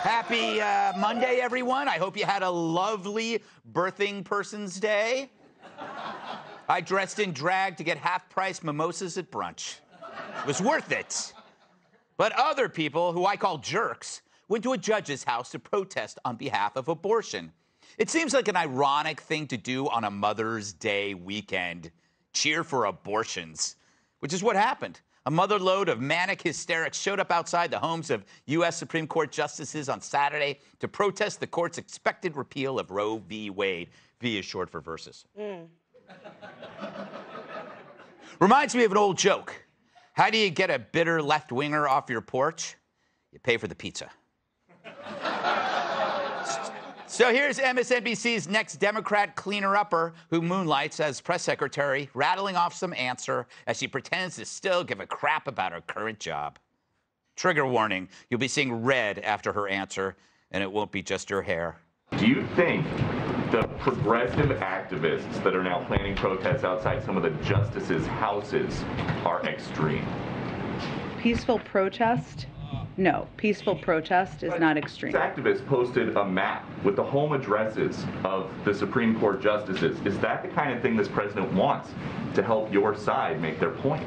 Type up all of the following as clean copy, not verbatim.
Happy Monday, everyone. I hope you had a lovely birthing person's day. I dressed in drag to get half-price mimosas at brunch. It was worth it. But other people, who I call jerks, went to a judge's house to protest on behalf of abortion. It seems like an ironic thing to do on a Mother's Day weekend. Cheer for abortions, which is what happened. A motherload of manic hysterics showed up outside the homes of U.S. Supreme Court justices on Saturday to protest the court's expected repeal of Roe v. Wade. V is short for versus. Reminds me of an old joke. How do you get a bitter left-winger off your porch? You pay for the pizza. So here's MSNBC's next Democrat cleaner-upper who moonlights as press secretary, rattling off some answer as she pretends to still give a crap about her current job. Trigger warning, you'll be seeing red after her answer, and it won't be just your hair. Do you think the progressive activists that are now planning protests outside some of the justices' houses are extreme? Peaceful protest? No, peaceful protest is not extreme. Activists posted a map with the home addresses of the Supreme Court justices. Is that the kind of thing this president wants to help your side make their point?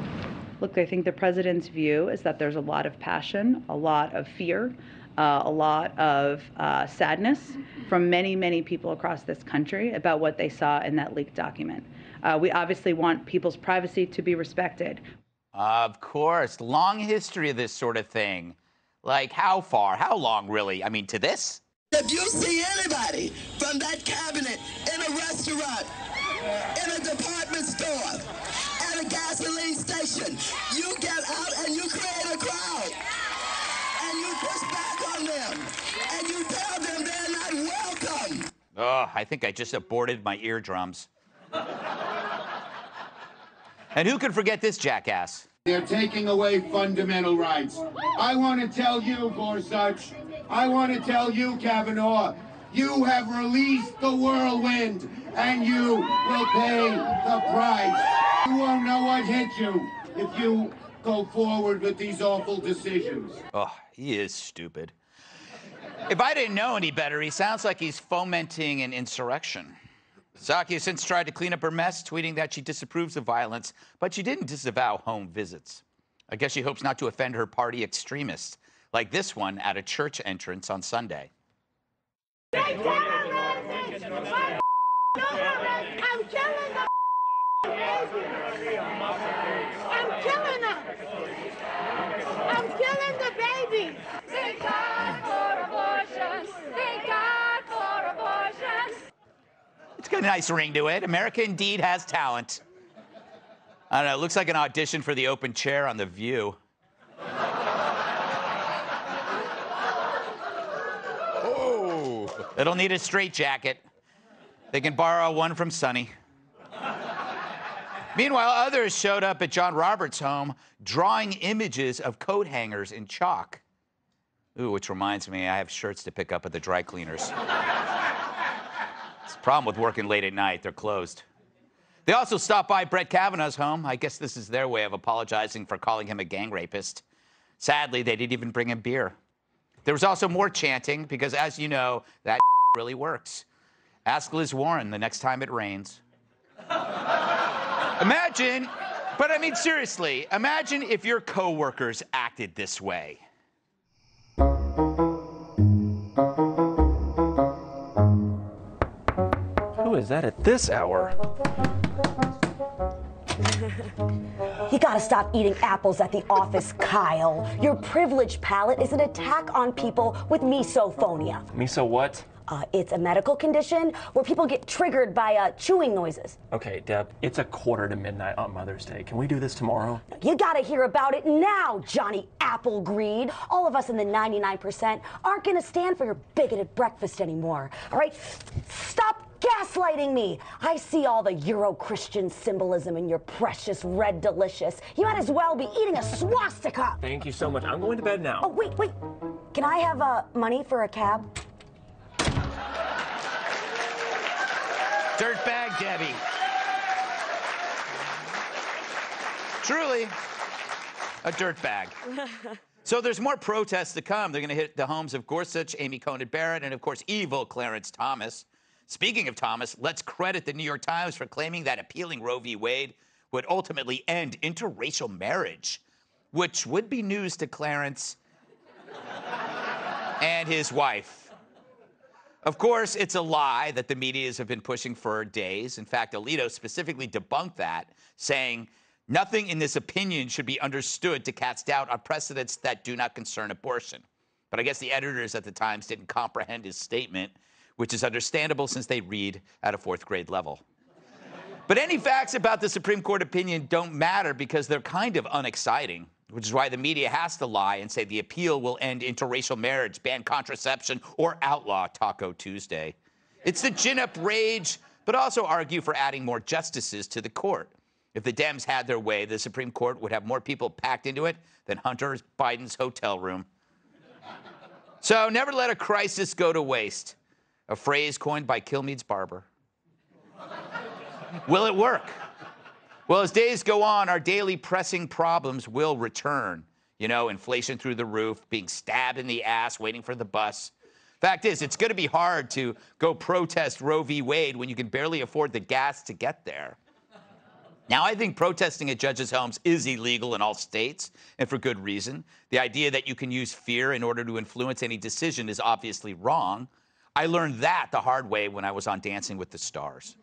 Look, I think the president's view is that there's a lot of passion, a lot of fear, a lot of sadness from many, many people across this country about what they saw in that leaked document. We obviously want people's privacy to be respected. Of course. Long history of this sort of thing. Like, how far? How long, really? I mean, to this? If you see anybody from that cabinet in a restaurant, in a department store, at a gasoline station, you get out and you create a crowd. And you push back on them. And you tell them they're not welcome. Oh, I think I just aborted my eardrums. And who can forget this jackass? They're taking away fundamental rights. I want to tell you, Gorsuch, I want to tell you, Kavanaugh, you have released the whirlwind, and you will pay the price. You won't know what hit you if you go forward with these awful decisions. Oh, he is stupid. If I didn't know any better, he sounds like he's fomenting an insurrection. Psaki has since tried to clean up her mess, tweeting that she disapproves of violence, but she didn't disavow home visits. I guess she hopes not to offend her party extremists, like this one at a church entrance on Sunday. I'm killing the I'm killing the baby. Thank God for abortion. Thank God for abortion. It's got a nice ring to it. America indeed has talent. I don't know, it looks like an audition for the open chair on The View. Oh, it'll need a straitjacket. They can borrow one from Sonny. Meanwhile, others showed up at John Roberts' home drawing images of coat hangers in chalk. Ooh, which reminds me, I have shirts to pick up at the dry cleaners. It's the problem with working late at night. They're closed. They also stopped by Brett Kavanaugh's home. I guess this is their way of apologizing for calling him a gang rapist. Sadly, they didn't even bring him beer. There was also more chanting because, as you know, that really works. Ask Liz Warren the next time it rains. Imagine, but I mean seriously, imagine if your coworkers acted this way. Who is that at this hour? You gotta stop eating apples at the office, Kyle. Your privileged palate is an attack on people with misophonia. Miso what? It's a medical condition where people get triggered by chewing noises. Okay, Deb, it's 1:45 on Mother's Day. Can we do this tomorrow? You gotta hear about it now, Johnny Applegreed. All of us in the 99% aren't gonna stand for your bigoted breakfast anymore. All right? Stop gaslighting me. I see all the Euro-Christian symbolism in your precious red delicious. You might as well be eating a swastika. Thank you so much. I'm going to bed now. Oh, wait. Can I have money for a cab? Dirtbag Debbie. Truly, a dirtbag. So there's more protests to come. They're going to hit the homes of Gorsuch, Amy Coney Barrett, and, of course, evil Clarence Thomas. Speaking of Thomas, let's credit the New York Times for claiming that appealing Roe v. Wade would ultimately end interracial marriage, which would be news to Clarence and his wife. Of course, it's a lie that the medias have been pushing for days. In fact, Alito specifically debunked that, saying nothing in this opinion should be understood to cast doubt on precedents that do not concern abortion. But I guess the editors at the Times didn't comprehend his statement, which is understandable since they read at a 4th grade level. But any facts about the Supreme Court opinion don't matter because they're kind of unexciting, which is why the media has to lie and say the appeal will end interracial marriage, ban contraception, or outlaw Taco Tuesday. It's to gin up rage, but also argue for adding more justices to the court. If the Dems had their way, the Supreme Court would have more people packed into it than Hunter Biden's hotel room. So never let a crisis go to waste. A phrase coined by Kilmeade's barber. Will it work? Well, as days go on, our daily pressing problems will return. You know, inflation through the roof, being stabbed in the ass, waiting for the bus. Fact is, it's going to be hard to go protest Roe v. Wade when you can barely afford the gas to get there. Now, I think protesting at judges' homes is illegal in all states, and for good reason. The idea that you can use fear in order to influence any decision is obviously wrong. I learned that the hard way when I was on Dancing with the Stars.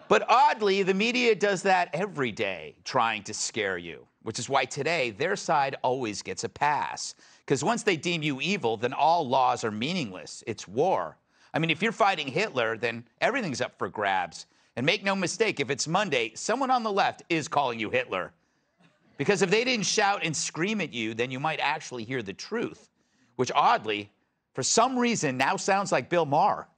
But oddly, the media does that every day, trying to scare you, which is why today their side always gets a pass. Because once they deem you evil, then all laws are meaningless. It's war. I mean, if you're fighting Hitler, then everything's up for grabs. And make no mistake, if it's Monday, someone on the left is calling you Hitler. Because if they didn't shout and scream at you, then you might actually hear the truth, which oddly, for some reason, now sounds like Bill Maher.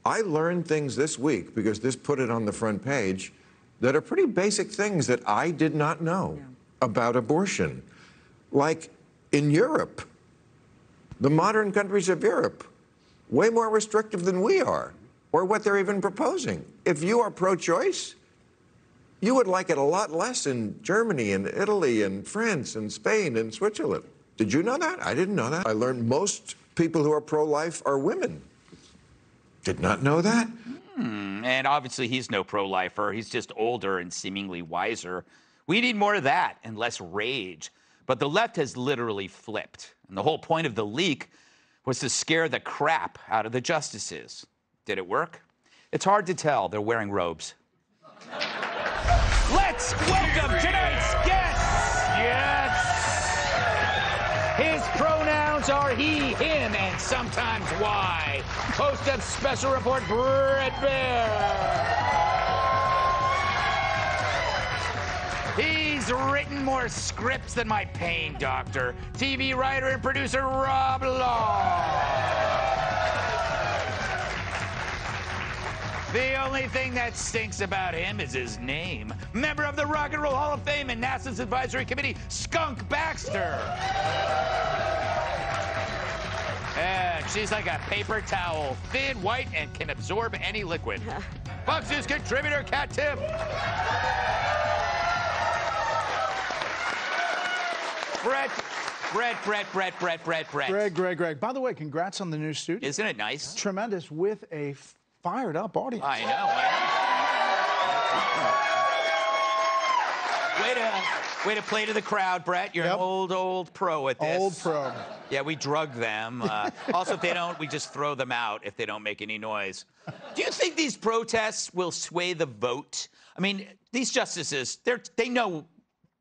I learned things this week, because this put it on the front page, that are pretty basic things that I did not know about abortion. Like in Europe, the modern countries of Europe, way more restrictive than we are, or what they're even proposing. If you are pro-choice, you would like it a lot less in Germany and Italy and France and Spain and Switzerland. Did you know that? I didn't know that. I learned most people who are pro-life are women. Did not know that. And obviously he's no pro-lifer. He's just older and seemingly wiser. We need more of that and less rage. But the left has literally flipped. And the whole point of the leak was to scare the crap out of the justices. Did it work? It's hard to tell. They're wearing robes. Let's welcome tonight's guest. Yes. His pronouns are he, him, and sometimes why. Host of Special Report, Brett Baer. He's written more scripts than my pain doctor. TV writer and producer, Rob Law. The only thing that stinks about him is his name. Member of the Rock and Roll Hall of Fame and NASA's Advisory Committee, Skunk Baxter. And she's like a paper towel, thin, white, and can absorb any liquid. Fox News contributor, Kat Tiff. Brett. Greg. By the way, congrats on the new studio. Isn't it nice? Tremendous, with a fired up audience. I know. Way to play to the crowd, Brett. You're an old pro at this. Old pro. Yeah, we drug them. Also, if they don't, we just throw them out if they don't make any noise. Do you think these protests will sway the vote? I mean, these justices, they know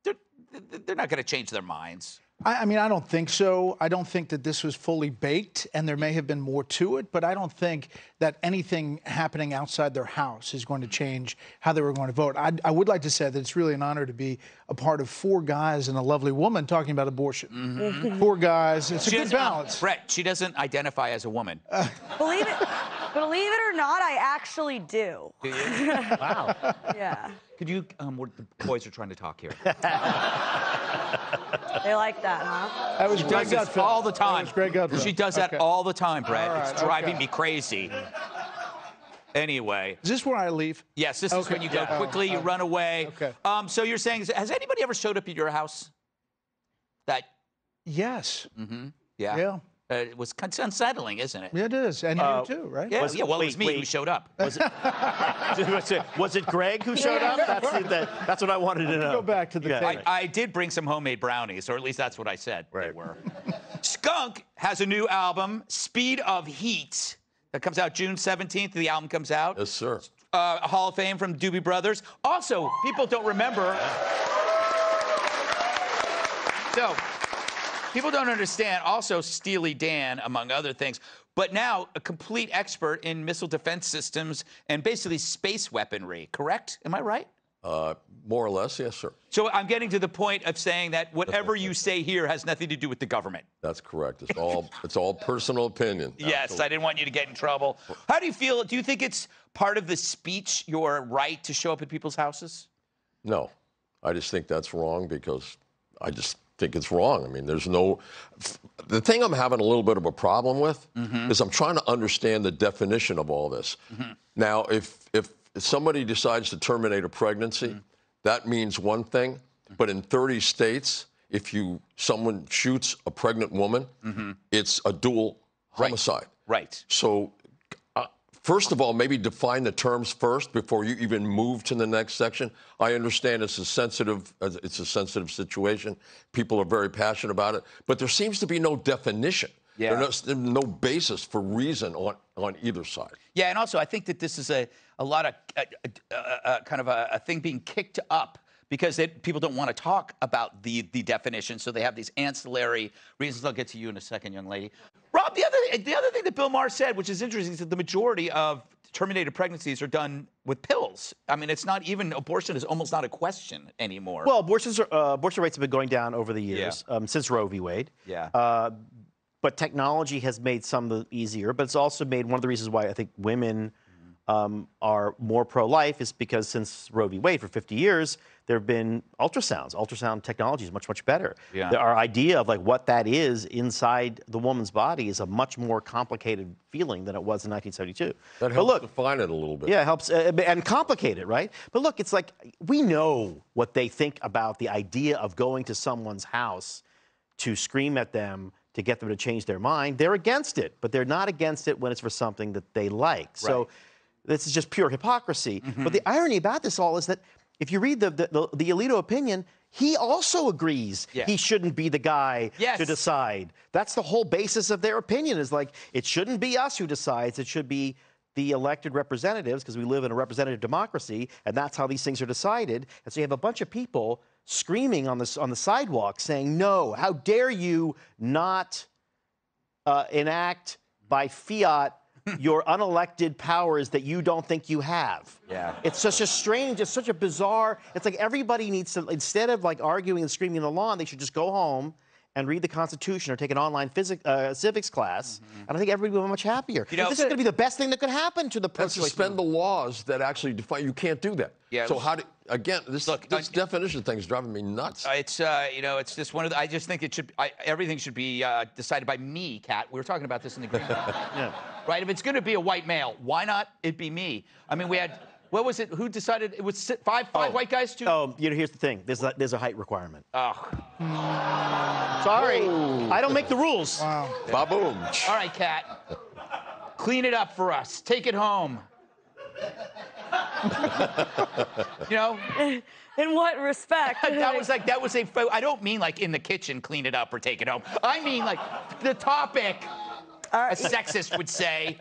they're not going to change their minds. I mean, I don't think so. I don't think that this was fully baked, and there may have been more to it, but I don't think that anything happening outside their house is going to change how they were going to vote. I would like to say that it's really an honor to be a part of 4 guys and a lovely woman talking about abortion. Mm-hmm. 4 guys. It's a good balance. Brett, she doesn't identify as a woman. Believe it or not, I actually do. Do you? Wow. Yeah. Could you, the boys are trying to talk here. They like that, huh? That was Greg Gutfeld all the time. That was Greg Gutfeld. She does that all the time, Brett. Right, it's driving me crazy. Anyway. Is this where I leave? Yes, this is when you go quickly, you run away. Okay. So you're saying, has anybody ever showed up at your house? That. Yes. Yeah. Yeah. It was kind of unsettling, isn't it? It is, and you too, right? Yeah, well, it was me who showed up. Was it Greg who showed up? That's what I wanted to know. Go back to the tape. I did bring some homemade brownies, or at least that's what I said they were. Skunk has a new album, Speed of Heat, that comes out June 17th. The album comes out. Yes, sir. A Hall of Fame from Doobie Brothers. Also, people don't remember. So, people don't understand. Also, Steely Dan, among other things. But now, a complete expert in missile defense systems and basically space weaponry, correct? Am I right? More or less, yes, sir. So I'm getting to the point of saying that whatever you say here has nothing to do with the government. That's correct. It's all personal opinion. Yes, Absolutely. I didn't want you to get in trouble. How do you feel? Do you think it's part of the speech, your right to show up at people's houses? No, I just think that's wrong because I just think it's wrong. I mean, there's no. The thing I'm having a little bit of a problem with is I'm trying to understand the definition of all this. Now, if somebody decides to terminate a pregnancy, that means one thing. But in 30 states, if someone shoots a pregnant woman, it's a dual homicide. Right. So, first of all, maybe define the terms first before you even move to the next section. I understand it's a sensitive situation. People are very passionate about it, but there seems to be no definition. Yeah. There's no basis for reason on either side. Yeah, and also I think that this is a lot of kind of a thing being kicked up because people don't want to talk about the definition, so they have these ancillary reasons. I'll get to you in a second, young lady. Rob, the other thing that Bill Maher said, which is interesting, is that the majority of terminated pregnancies are done with pills. I mean, it's not even, abortion is almost not a question anymore. Well, abortion rates have been going down over the years, since Roe v. Wade. Yeah. But technology has made some of it easier, but it's also made one of the reasons why I think women are more pro-life is because since Roe v. Wade for 50 years, there have been ultrasounds. Ultrasound technology is much, much better. Yeah. Our idea of like what that is inside the woman's body is a much more complicated feeling than it was in 1972. That helps define it a little bit. Yeah, it helps and complicate it, right? But look, it's like we know what they think about the idea of going to someone's house to scream at them to get them to change their mind. They're against it, but they're not against it when it's for something that they like. Right. So this is just pure hypocrisy. But the irony about this all is that if you read the Alito opinion, he also agrees he shouldn't be the guy to decide. That's the whole basis of their opinion is like, it shouldn't be us who decides, it should be the elected representatives because we live in a representative democracy and that's how these things are decided. And so you have a bunch of people screaming on the sidewalk saying, no, how dare you not enact by fiat your unelected powers that you don't think you have. Yeah. It's such a strange, it's such a bizarre, it's like everybody needs to, instead of like arguing and screaming on the lawn, they should just go home and read the Constitution or take an online civics class, and I think everybody will be much happier. You know, this is going to be the best thing that could happen to the person. And suspend the laws that actually define. You can't do that. Yeah. So how do again? This definition thing is driving me nuts. It's it's just one of the. I just think it should. Everything should be decided by me, Kat. We were talking about this in the green room. Yeah. Right. If it's going to be a white male, why not it be me? I mean, we had. What was it? Who decided it was five white guys? Oh, here's the thing. There's a height requirement. Oh. Sorry. I don't make the rules. Wow. Ba-boom. All right, Kat. Clean it up for us. Take it home. You know? In what respect? that was a. I don't mean like in the kitchen, clean it up or take it home. I mean like the topic. A sexist would say.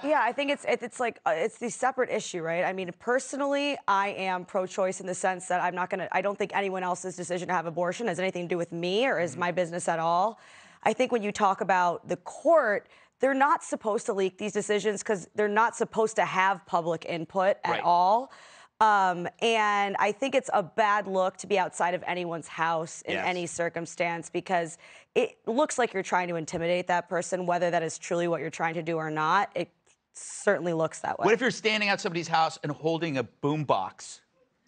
Yeah, I think it's like it's the separate issue, right? I mean, personally, I am pro-choice in the sense that I don't think anyone else's decision to have abortion has anything to do with me or is my business at all. I think when you talk about the court, they're not supposed to leak these decisions because they're not supposed to have public input at all. And I think it's a bad look to be outside of anyone's house in any circumstance because it looks like you're trying to intimidate that person, whether that is truly what you're trying to do or not. It certainly looks that way. What if you're standing at somebody's house and holding a boombox?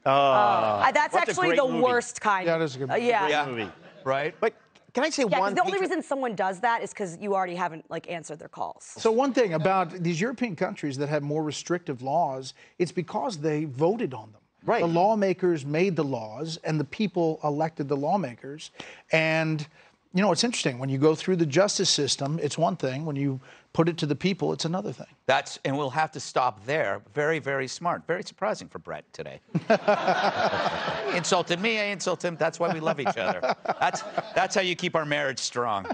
That's actually the worst kind. Yeah, that is a good movie. Yeah. movie. Right? But can I say one? The only reason someone does that is because you already haven't answered their calls. So one thing about these European countries that have more restrictive laws, it's because they voted on them. Right. The lawmakers made the laws, and the people elected the lawmakers. And, you know, it's interesting. When you go through the justice system, it's one thing. When you put it to the people, it's another thing. And we'll have to stop there. Very, very smart. Very surprising for Brett today. He insulted me, I insult him. That's why we love each other. That's how you keep our marriage strong.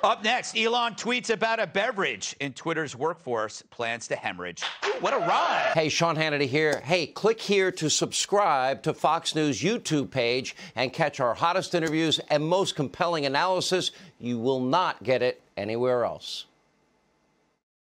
Up next, Elon tweets about a beverage in Twitter's workforce plans to hemorrhage. Ooh, what a ride. Hey, Sean Hannity here. Hey, click here to subscribe to Fox News YouTube page and catch our hottest interviews and most compelling analysis. You will not get it anywhere else.